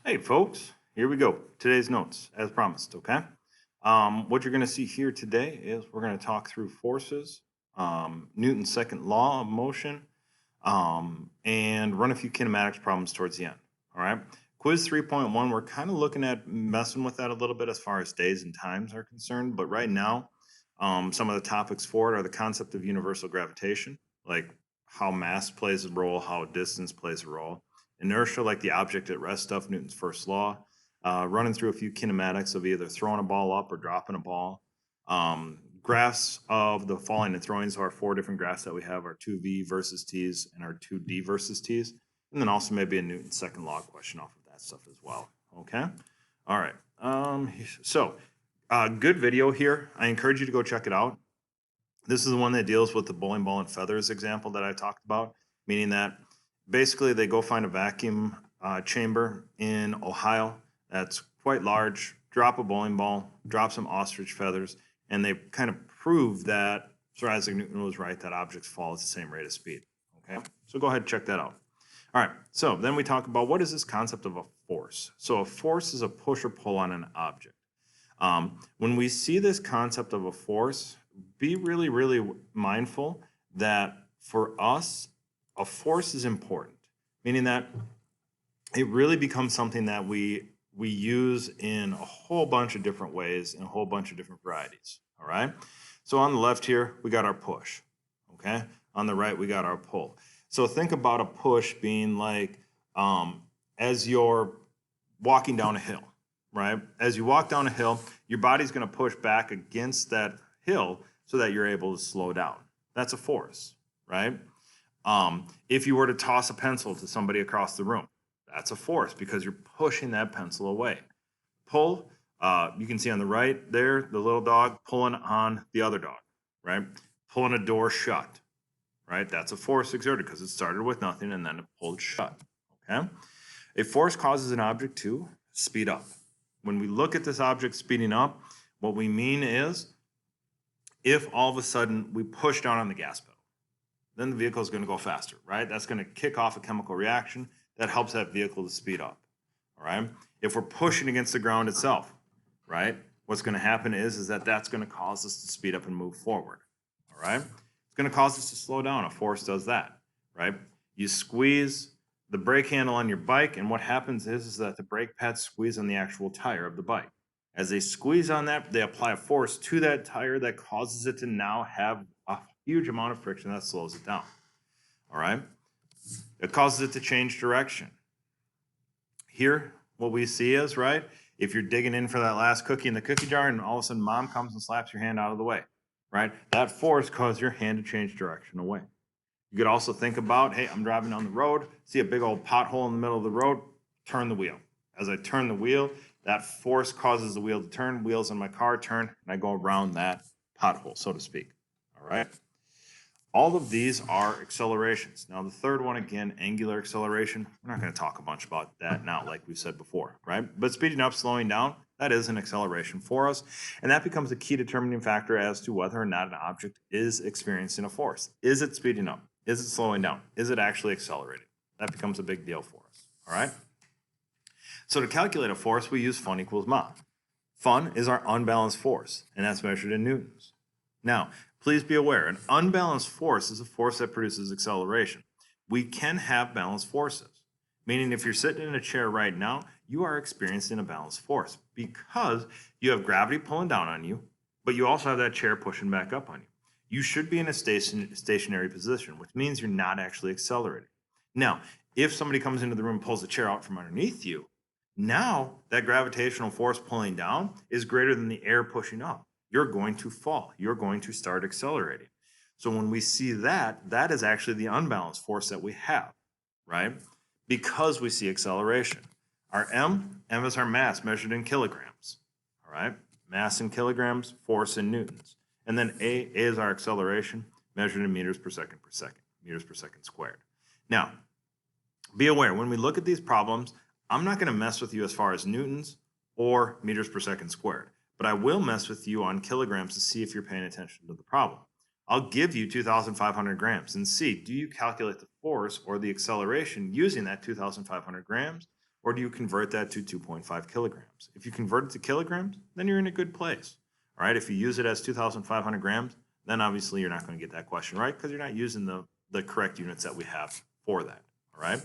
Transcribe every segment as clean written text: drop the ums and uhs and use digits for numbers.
Hey folks, here we go. Today's notes, as promised, okay? What you're going to see here today is we're going to talk through forces, Newton's second law of motion, and run a few kinematics problems towards the end, all right? Quiz 3.1, we're kind of looking at messing with that a little bit as far as days and times are concerned, but right now, some of the topics for it are the concept of universal gravitation, like how mass plays a role, how distance plays a role, inertia, like the object at rest of Newton's first law, running through a few kinematics of either throwing a ball up or dropping a ball. Graphs of the falling and throwing, so our four different graphs that we have are 2v versus t's and our 2d versus t's, and then also maybe a Newton's second law question off of that stuff as well. Okay, all right. Good video here. I encourage you to go check it out. This is the one that deals with the bowling ball and feathers example that I talked about, meaning that basically they go find a vacuum chamber in Ohio that's quite large, drop a bowling ball, drop some ostrich feathers, and they kind of prove that Sir Isaac Newton was right that objects fall at the same rate of speed. Okay, so go ahead and check that out. All right, so then we talk about what is this concept of a force. So a force is a push or pull on an object. When we see this concept of a force, be really, really mindful that for us, a force is important, meaning that it really becomes something that we use in a whole bunch of different ways, in a whole bunch of different varieties. All right. So on the left here, we got our push. Okay. On the right, we got our pull. So think about a push being like as you're walking down a hill, right? As you walk down a hill, your body's going to push back against that hill so that you're able to slow down. That's a force, right? If you were to toss a pencil to somebody across the room, that's a force because you're pushing that pencil away. Pull, you can see on the right there, the little dog pulling on the other dog, right? Pulling a door shut, right? That's a force exerted because it started with nothing and then it pulled shut, okay? A force causes an object to speed up. When we look at this object speeding up, what we mean is if all of a sudden we push down on the gas pedal, then the vehicle is going to go faster, right? That's going to kick off a chemical reaction that helps that vehicle to speed up, all right? If we're pushing against the ground itself, right, what's going to happen is that that's going to cause us to speed up and move forward, all right? It's going to cause us to slow down. A force does that, right? You squeeze the brake handle on your bike, and what happens is that the brake pads squeeze on the actual tire of the bike. As they squeeze on that, they apply a force to that tire that causes it to now have a huge amount of friction that slows it down. All right? It causes it to change direction. Here, what we see is, right, if you're digging in for that last cookie in the cookie jar and all of a sudden mom comes and slaps your hand out of the way, right? That force caused your hand to change direction away. You could also think about, hey, I'm driving down the road, see a big old pothole in the middle of the road, turn the wheel. As I turn the wheel, that force causes the wheel to turn, wheels on my car turn, and I go around that pothole, so to speak. All right? All of these are accelerations. Now, the third one, again, angular acceleration. We're not going to talk a bunch about that now, like we said before, right? But speeding up, slowing down, that is an acceleration for us. And that becomes a key determining factor as to whether or not an object is experiencing a force. Is it speeding up? Is it slowing down? Is it actually accelerating? That becomes a big deal for us, all right? So to calculate a force, we use Fun equals Ma. Fun is our unbalanced force, and that's measured in newtons. Now, please be aware, an unbalanced force is a force that produces acceleration. We can have balanced forces, meaning if you're sitting in a chair right now, you are experiencing a balanced force because you have gravity pulling down on you, but you also have that chair pushing back up on you. You should be in a stationary position, which means you're not actually accelerating. Now, if somebody comes into the room and pulls the chair out from underneath you, now that gravitational force pulling down is greater than the air pushing up. You're going to fall. You're going to start accelerating. So when we see that, that is actually the unbalanced force that we have, right? Because we see acceleration. Our M is our mass measured in kilograms, all right? Mass in kilograms, force in newtons. And then A is our acceleration measured in meters per second, meters per second squared. Now, be aware, when we look at these problems, I'm not going to mess with you as far as newtons or meters per second squared, but I will mess with you on kilograms to see if you're paying attention to the problem. I'll give you 2,500 grams and see, do you calculate the force or the acceleration using that 2,500 grams, or do you convert that to 2.5 kilograms? If you convert it to kilograms, then you're in a good place. All right, if you use it as 2,500 grams, then obviously you're not going to get that question right because you're not using the correct units that we have for that. All right.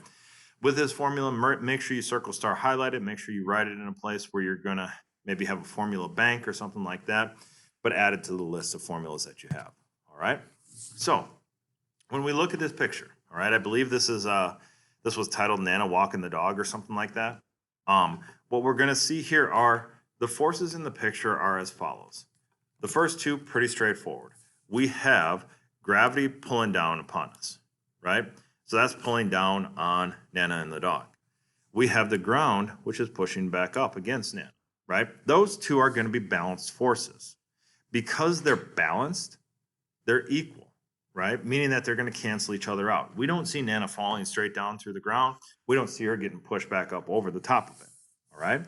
With this formula, make sure you circle star highlight it. Make sure you write it in a place where you're going to maybe have a formula bank or something like that, but add it to the list of formulas that you have. All right. So when we look at this picture, all right, I believe this was titled Nana Walking the Dog or something like that. What we're going to see here are the forces in the picture are as follows. The first two, pretty straightforward. We have gravity pulling down upon us, right? So that's pulling down on Nana and the dog. We have the ground, which is pushing back up against Nana, right? Those two are going to be balanced forces. Because they're balanced, they're equal, right? Meaning that they're going to cancel each other out. We don't see Nana falling straight down through the ground. We don't see her getting pushed back up over the top of it, all right?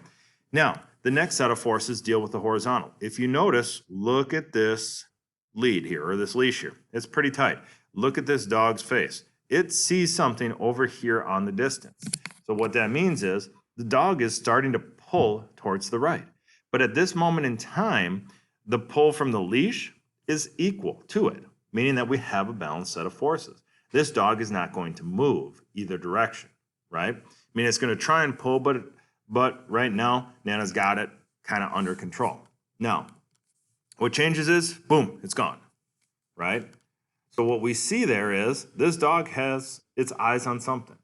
Now, the next set of forces deal with the horizontal. If you notice, look at this lead here, or this leash here. It's pretty tight. Look at this dog's face. It sees something over here on the distance. So what that means is the dog is starting to pull towards the right. But at this moment in time, the pull from the leash is equal to it, meaning that we have a balanced set of forces. This dog is not going to move either direction, right? I mean, it's going to try and pull, but right now, Nana's got it kind of under control. Now, what changes is, boom, it's gone, right? So what we see there is this dog has its eyes on something.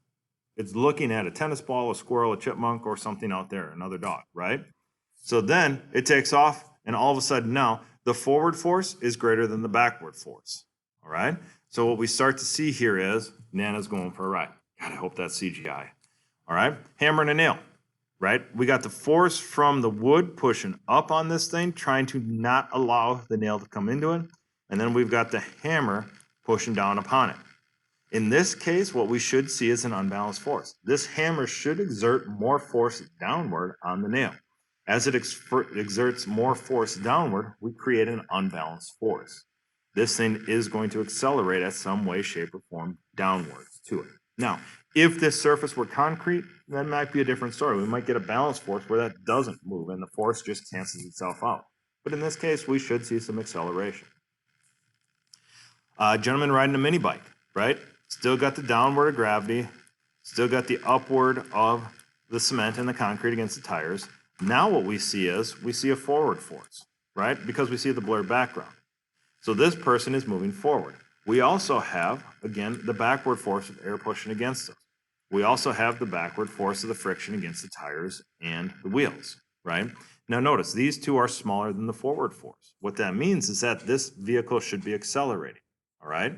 It's looking at a tennis ball, a squirrel, a chipmunk, or something out there, another dog, right? So then it takes off, and all of a sudden now the forward force is greater than the backward force, all right? So what we start to see here is Nana's going for a ride. God, I hope that's CGI. All right, hammer and a nail, right? We got the force from the wood pushing up on this thing, trying to not allow the nail to come into it. And then we've got the hammer pushing down upon it. In this case, what we should see is an unbalanced force. This hammer should exert more force downward on the nail. As it exerts more force downward, we create an unbalanced force. This thing is going to accelerate at some way, shape, or form downwards to it. Now, if this surface were concrete, that might be a different story. We might get a balanced force where that doesn't move and the force just cancels itself out. But in this case, we should see some acceleration. Gentleman riding a mini bike, right? Still got the downward of gravity, still got the upward of the cement and the concrete against the tires. Now what we see is we see a forward force, right? Because we see the blurred background. So this person is moving forward. We also have, again, the backward force of air pushing against us. We also have the backward force of the friction against the tires and the wheels, right? Now notice, these two are smaller than the forward force. What that means is that this vehicle should be accelerating, all right?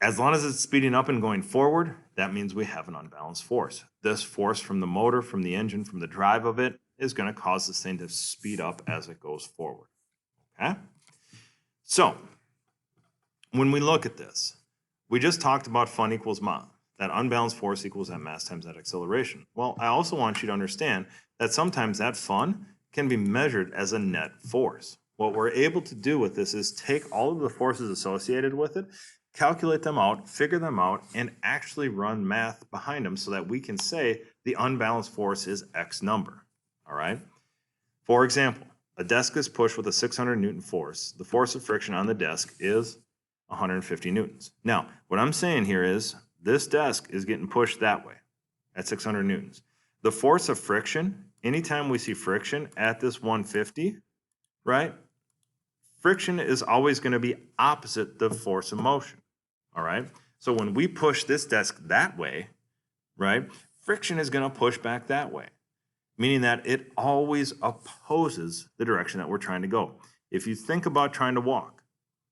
As long as it's speeding up and going forward, that means we have an unbalanced force. This force from the motor, from the engine, from the drive of it is going to cause this thing to speed up as it goes forward, okay? So, when we look at this, we just talked about fun equals ma. That unbalanced force equals that mass times that acceleration. Well, I also want you to understand that sometimes that fun can be measured as a net force. What we're able to do with this is take all of the forces associated with it, calculate them out, figure them out, and actually run math behind them so that we can say the unbalanced force is X number, all right? For example, a desk is pushed with a 600 Newton force. The force of friction on the desk is 150 Newtons. Now, what I'm saying here is this desk is getting pushed that way at 600 Newtons. The force of friction, anytime we see friction at this 150, right? Friction is always going to be opposite the force of motion, all right? So when we push this desk that way, right, friction is going to push back that way, meaning that it always opposes the direction that we're trying to go. If you think about trying to walk,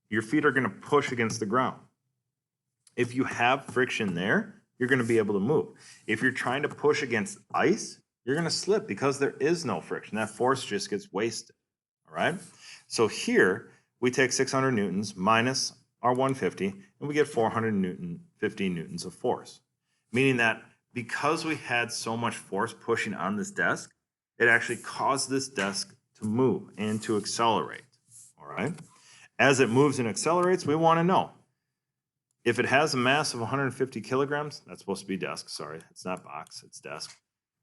your feet are going to push against the ground. If you have friction there, you're going to be able to move. If you're trying to push against ice, you're going to slip because there is no friction. That force just gets wasted, all right? So here, we take 600 newtons minus our 150, and we get 450 newtons of force, meaning that because we had so much force pushing on this desk, it actually caused this desk to move and to accelerate, all right? As it moves and accelerates, we want to know if it has a mass of 150 kilograms, that's supposed to be desk, sorry, it's not box, it's desk.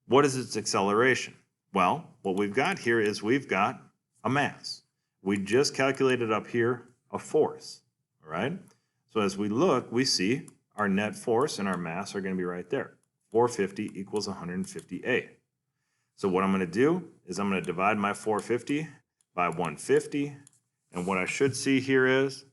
What is its acceleration? Well, what we've got here is we've got a mass. We just calculated up here a force, all right? So as we look, we see our net force and our mass are going to be right there. 450 equals 150A. So what I'm going to do is I'm going to divide my 450 by 150, and what I should see here is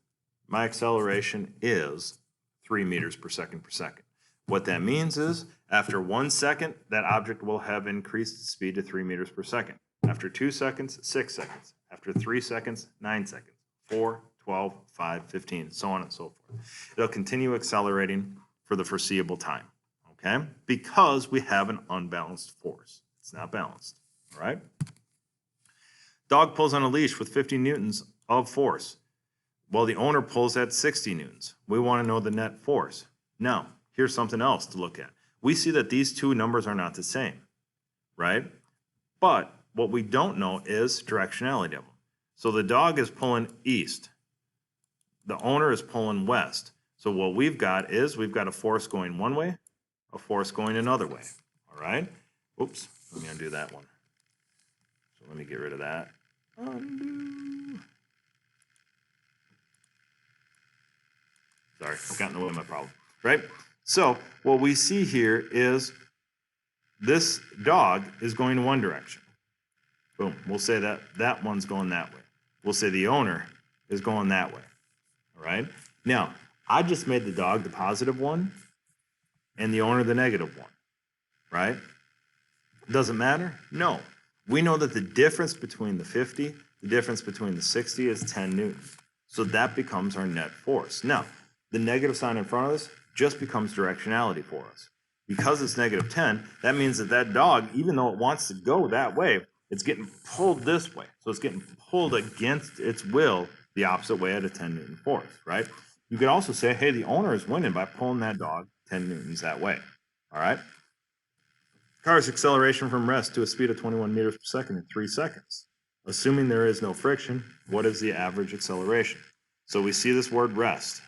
my acceleration is 3 meters per second per second. What that means is after 1 second, that object will have increased its speed to 3 meters per second. After 2 seconds, 6 seconds. After 3 seconds, 9 seconds. 4, 12, 5, 15, so on and so forth. It'll continue accelerating for the foreseeable time, okay? Because we have an unbalanced force. It's not balanced, all right? Dog pulls on a leash with 50 newtons of force. Well, the owner pulls at 60 newtons. We want to know the net force. Now, here's something else to look at. We see that these two numbers are not the same, right? But what we don't know is directionality of them. So the dog is pulling east. The owner is pulling west. So what we've got is we've got a force going one way, a force going another way, all right? Oops, let me undo that one. So let me get rid of that. Undo. Sorry, I've gotten away with my problem, right? So what we see here is this dog is going in one direction. Boom, we'll say that that one's going that way. We'll say the owner is going that way, all right? Now, I just made the dog the positive one and the owner the negative one, right? Does it matter? No. We know that the difference between the 50, the difference between the 60 is 10 newtons. So that becomes our net force. Now, the negative sign in front of us just becomes directionality for us. Because it's negative 10, that means that that dog, even though it wants to go that way, it's getting pulled this way. So it's getting pulled against its will the opposite way at a 10 Newton force, right? You could also say, hey, the owner is winning by pulling that dog 10 newtons that way, all right? Car's acceleration from rest to a speed of 21 meters per second in 3 seconds. Assuming there is no friction, what is the average acceleration? So we see this word rest.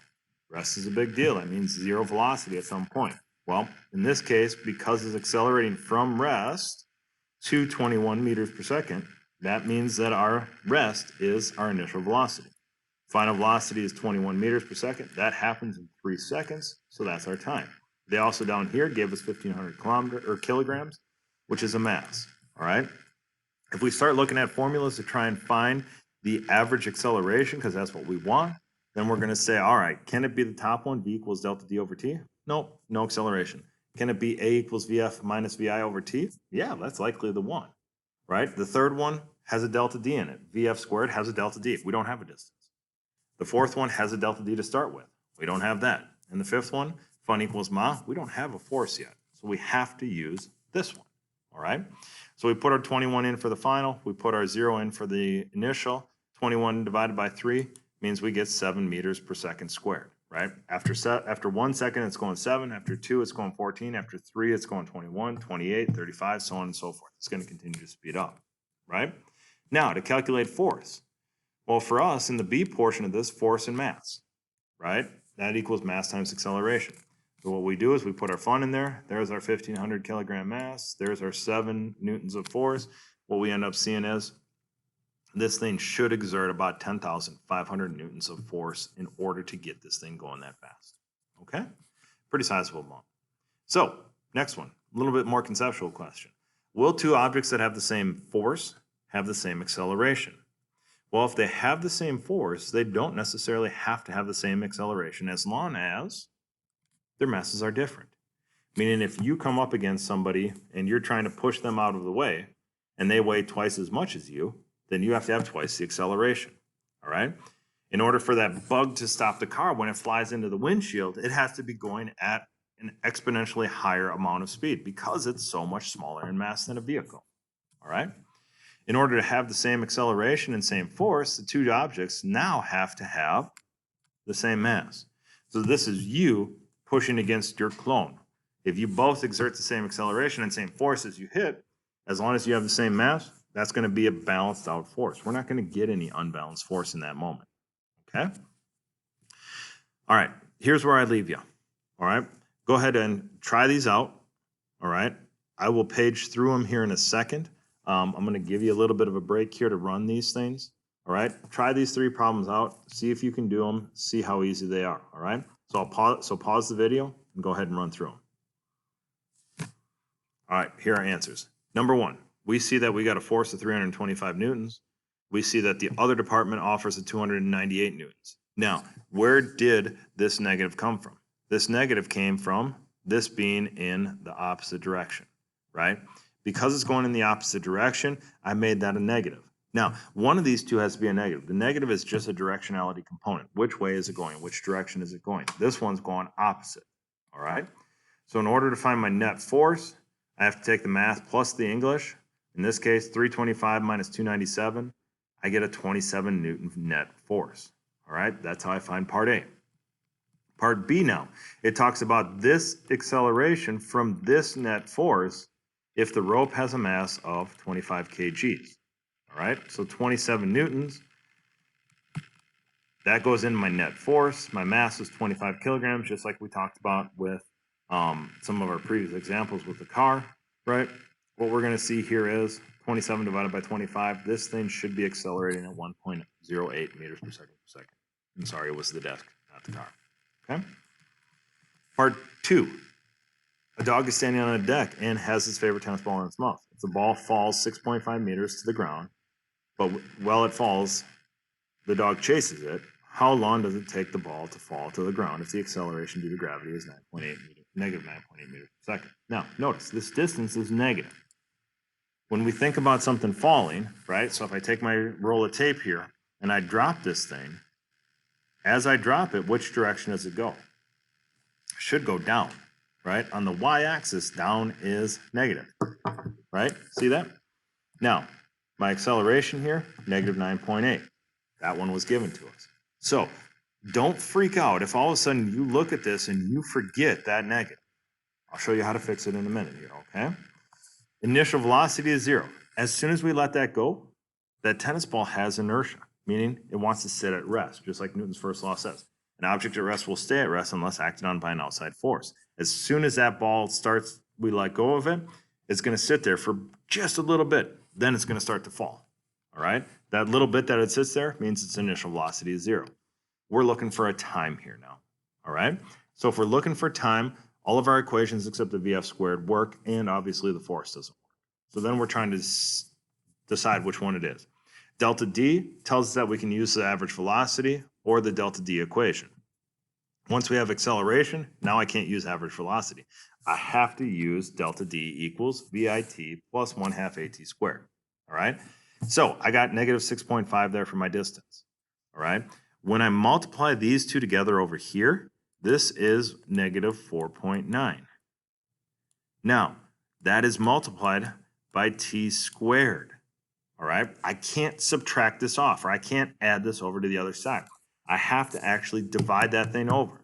Rest is a big deal. That means zero velocity at some point. Well, in this case, because it's accelerating from rest to 21 meters per second, that means that our rest is our initial velocity. Final velocity is 21 meters per second. That happens in 3 seconds, so that's our time. They also down here gave us 1,500 kilograms, which is a mass, all right? If we start looking at formulas to try and find the average acceleration, because that's what we want, then we're going to say, all right, can it be the top one, V equals delta D over T? Nope, no acceleration. Can it be A equals VF minus VI over T? Yeah, that's likely the one, right? The third one has a delta D in it. VF squared has a delta D. We don't have a distance. The fourth one has a delta D to start with. We don't have that. And the fifth one, fun equals ma, we don't have a force yet. So we have to use this one, all right? So we put our 21 in for the final. We put our 0 in for the initial. 21 divided by 3 means we get 7 meters per second squared, right? After 1 second, it's going 7. After 2, it's going 14. After 3, it's going 21, 28, 35, so on and so forth. It's going to continue to speed up, right? Now, to calculate force. Well, for us, in the B portion of this, force and mass, right? That equals mass times acceleration. So what we do is we put our fun in there. There's our 1,500 kilogram mass. There's our 7 newtons of force. What we end up seeing is this thing should exert about 10,500 newtons of force in order to get this thing going that fast. Okay? Pretty sizable amount. So, next one, a little bit more conceptual question. Will two objects that have the same force have the same acceleration? Well, if they have the same force, they don't necessarily have to have the same acceleration as long as their masses are different. Meaning if you come up against somebody and you're trying to push them out of the way and they weigh twice as much as you, then you have to have twice the acceleration, all right? In order for that bug to stop the car when it flies into the windshield, it has to be going at an exponentially higher amount of speed because it's so much smaller in mass than a vehicle, all right? In order to have the same acceleration and same force, the two objects now have to have the same mass. So this is you pushing against your clone. If you both exert the same acceleration and same force as you hit, as long as you have the same mass, that's going to be a balanced out force. We're not going to get any unbalanced force in that moment, okay? All right, here's where I leave you, all right? Go ahead and try these out, all right? I will page through them here in a second. I'm going to give you a little bit of a break here to run these things. All right, try these 3 problems out, see if you can do them, see how easy they are. All right, so pause the video and go ahead and run through them. All right, here are answers. Number 1, we see that we got a force of 325 newtons. We see that the other department offers a 298 newtons. Now, where did this negative come from? This negative came from this being in the opposite direction, right? Because it's going in the opposite direction, I made that a negative. Now, one of these two has to be a negative. The negative is just a directionality component. Which way is it going? Which direction is it going? This one's going opposite, all right? So in order to find my net force, I have to take the math plus the English. In this case, 325 minus 297, I get a 27 Newton net force, all right? That's how I find part A. Part B now, it talks about this acceleration from this net force if the rope has a mass of 25 kgs. All right, so 27 newtons, that goes in my net force. My mass is 25 kilograms, just like we talked about with some of our previous examples with the car, right? What we're gonna see here is 27 divided by 25. This thing should be accelerating at 1.08 meters per second. I'm sorry, it was the desk, not the car, okay? Part 2, a dog is standing on a deck and has his favorite tennis ball in its mouth. If the ball falls 6.5 meters to the ground, but while it falls, the dog chases it. How long does it take the ball to fall to the ground if the acceleration due to gravity is negative 9.8 meters per second? Now, notice this distance is negative. When we think about something falling, right? So if I take my roll of tape here and I drop this thing, as I drop it, which direction does it go? It should go down, right? On the y-axis, down is negative, right? See that? Now, my acceleration here, negative 9.8. That one was given to us. So don't freak out if all of a sudden you look at this and you forget that negative. I'll show you how to fix it in a minute here, okay? Initial velocity is 0. As soon as we let that go, that tennis ball has inertia, meaning it wants to sit at rest, just like Newton's first law says. An object at rest will stay at rest unless acted on by an outside force. As soon as that ball starts, we let go of it, it's going to sit there for just a little bit. Then it's going to start to fall, all right? That little bit that it sits there means its initial velocity is 0. We're looking for a time here now, all right? So if we're looking for time, all of our equations except the VF squared work, and obviously the force doesn't work. So then we're trying to decide which one it is. Delta D tells us that we can use the average velocity or the delta D equation. Once we have acceleration, now I can't use average velocity. I have to use delta D equals VIT plus 1/2 AT squared, all right? So I got negative 6.5 there for my distance, all right? When I multiply these two together over here, this is negative 4.9. Now, that is multiplied by T squared, all right? I can't subtract this off, or I can't add this over to the other side. I have to actually divide that thing over,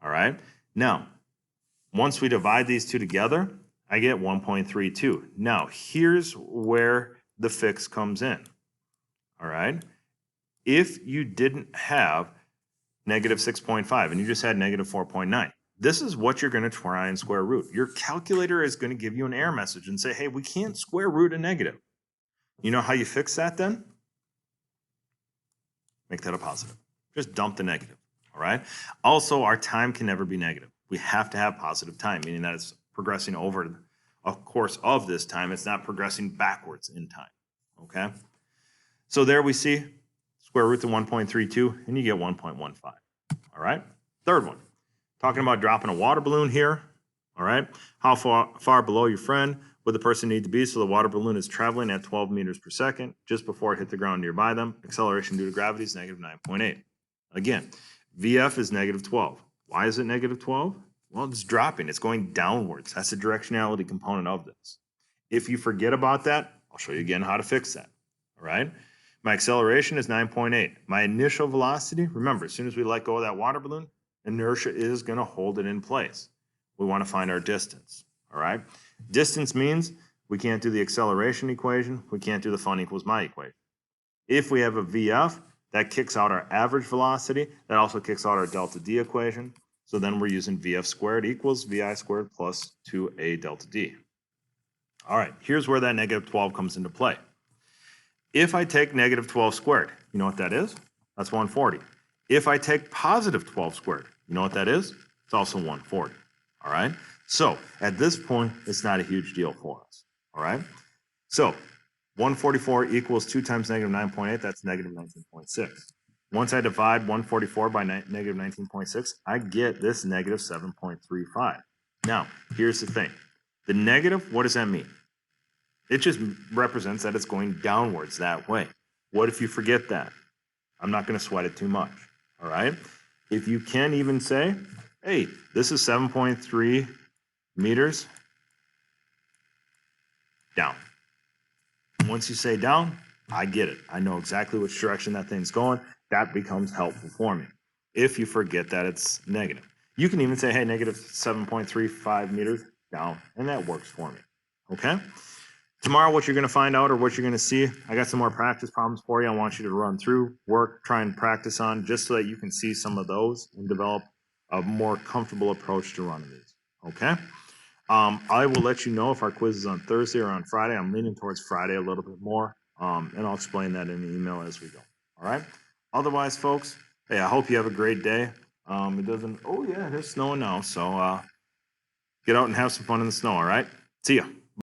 all right? Now, once we divide these two together, I get 1.32. Now, here's where the fix comes in, all right? If you didn't have negative 6.5 and you just had negative 4.9, this is what you're going to try and square root. Your calculator is going to give you an error message and say, hey, we can't square root a negative. You know how you fix that then? Make that a positive. Just dump the negative, all right? Also, our time can never be negative. We have to have positive time, meaning that it's progressing over a course of this time. It's not progressing backwards in time, okay? So there we see square root of 1.32, and you get 1.15, all right? Third one, talking about dropping a water balloon here, all right? How far below your friend would the person need to be so the water balloon is traveling at 12 meters per second just before it hit the ground nearby them? Acceleration due to gravity is negative 9.8. Again, VF is negative 12. Why is it negative 12? Well, it's dropping. It's going downwards. That's the directionality component of this. If you forget about that, I'll show you again how to fix that, all right? My acceleration is 9.8. My initial velocity, remember, as soon as we let go of that water balloon, inertia is going to hold it in place. We want to find our distance, all right? Distance means we can't do the acceleration equation. We can't do the fun equals my equation. If we have a VF, that kicks out our average velocity. That also kicks out our delta D equation. So then we're using VF squared equals VI squared plus 2A delta D. All right, here's where that negative 12 comes into play. If I take negative 12 squared, you know what that is? That's 140. If I take positive 12 squared, you know what that is? It's also 140. All right, so at this point, it's not a huge deal for us. All right, so 144 equals 2 times negative 9.8, that's negative 19.6. Once I divide 144 by negative 19.6, I get this negative 7.35. Now, here's the thing. The negative, what does that mean? It just represents that it's going downwards that way. What if you forget that? I'm not going to sweat it too much, all right? If you can even say, hey, this is 7.3 meters down. Once you say down, I get it. I know exactly which direction that thing's going. That becomes helpful for me. If you forget that it's negative. You can even say, hey, negative 7.35 meters down, and that works for me, okay? Tomorrow, what you're going to find out or what you're going to see, I got some more practice problems for you. I want you to run through, work, try and practice on, just so that you can see some of those and develop a more comfortable approach to running these, okay? I will let you know if our quiz is on Thursday or on Friday. I'm leaning towards Friday a little bit more, and I'll explain that in the email as we go. All right? Otherwise, folks, hey, I hope you have a great day. It doesn't, oh yeah, it is snowing now, so get out and have some fun in the snow, all right? See ya.